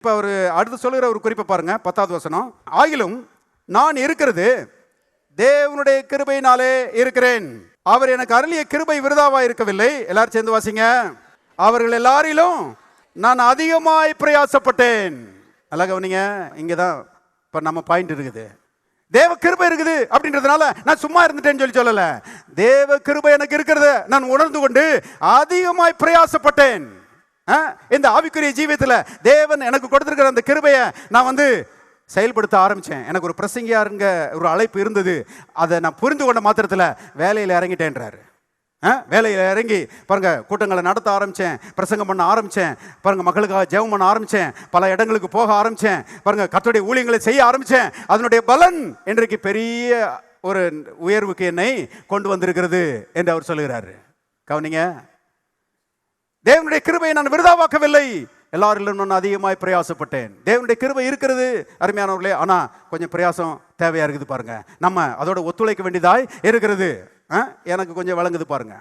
இப்போ அவர் அடுத்து சொல்லுகிற ஒரு குறிப்பை பாருங்க, 10வது வசனம். ஆகிலும் நான் இருக்கிறது தேவனுடைய கிருபையினாலே இருக்கிறேன். அவர் எனக்கு அருளிய கிருபை விருதாவாய் இருக்கவில்லை. எல்லாரும் சேர்ந்து வாசிங்க. அவர்கள் எல்லாரிலும் நான் அதிகமாய் பிரயாசப்பட்டேன். நல்லா கவனிங்க, இங்கதான் இப்ப நம்ம பாயிண்ட் இருக்குது. தேவ கிருபை இருக்குது அப்படின்றதுனால நான் சும்மா இருந்துட்டேன்னு சொல்லல. தேவ கிருபை எனக்கு இருக்கிறது நான் உணர்ந்து கொண்டு அதிகமாய் பிரயாசப்பட்டேன். இந்த ஆவிக்குரிய ஜீவியத்தில் தேவன் எனக்கு கொடுத்திருக்கிற அந்த கிருபையை நான் செயல்படுத்த ஆரம்பிச்சேன். எனக்கு ஒரு பிரசங்கியாருங்க ஒரு அழைப்பு இருந்தது. அதை நான் புரிந்து கொண்ட மாத்திரத்தில் வேலையில் இறங்கிட்டேன்றாரு. வேலையில் இறங்கி பாருங்க, கூட்டங்களை நடத்த ஆரம்பித்தேன், பிரசங்கம் பண்ண ஆரம்பித்தேன் பாருங்க, மக்களுக்காக ஜெபம் பண்ண ஆரம்பித்தேன், பல இடங்களுக்கு போக ஆரம்பித்தேன் பாருங்க, கர்த்தருடைய ஊழியங்களை செய்ய ஆரம்பித்தேன். அதனுடைய பலன் இன்றைக்கு பெரிய ஒரு உயர்வுக்கு என்னை கொண்டு வந்திருக்கிறது என்று அவர் சொல்லுகிறாரு. கவனிங்க, தேவனுடைய கிருபையை நான் விருதாவாக்கவில்லை, எல்லாரிலும் நான் அதிகமாய் பிரயாசப்பட்டேன். தேவனுடைய கிருபை இருக்கிறது அருமையானவர்களே, ஆனால் கொஞ்சம் பிரயாசம் தேவையா இருக்குது பாருங்க. நம்ம அதோட ஒத்துழைக்க வேண்டியதாய் இருக்கிறது. எனக்கு கொஞ்சம் வழங்குது பாருங்க.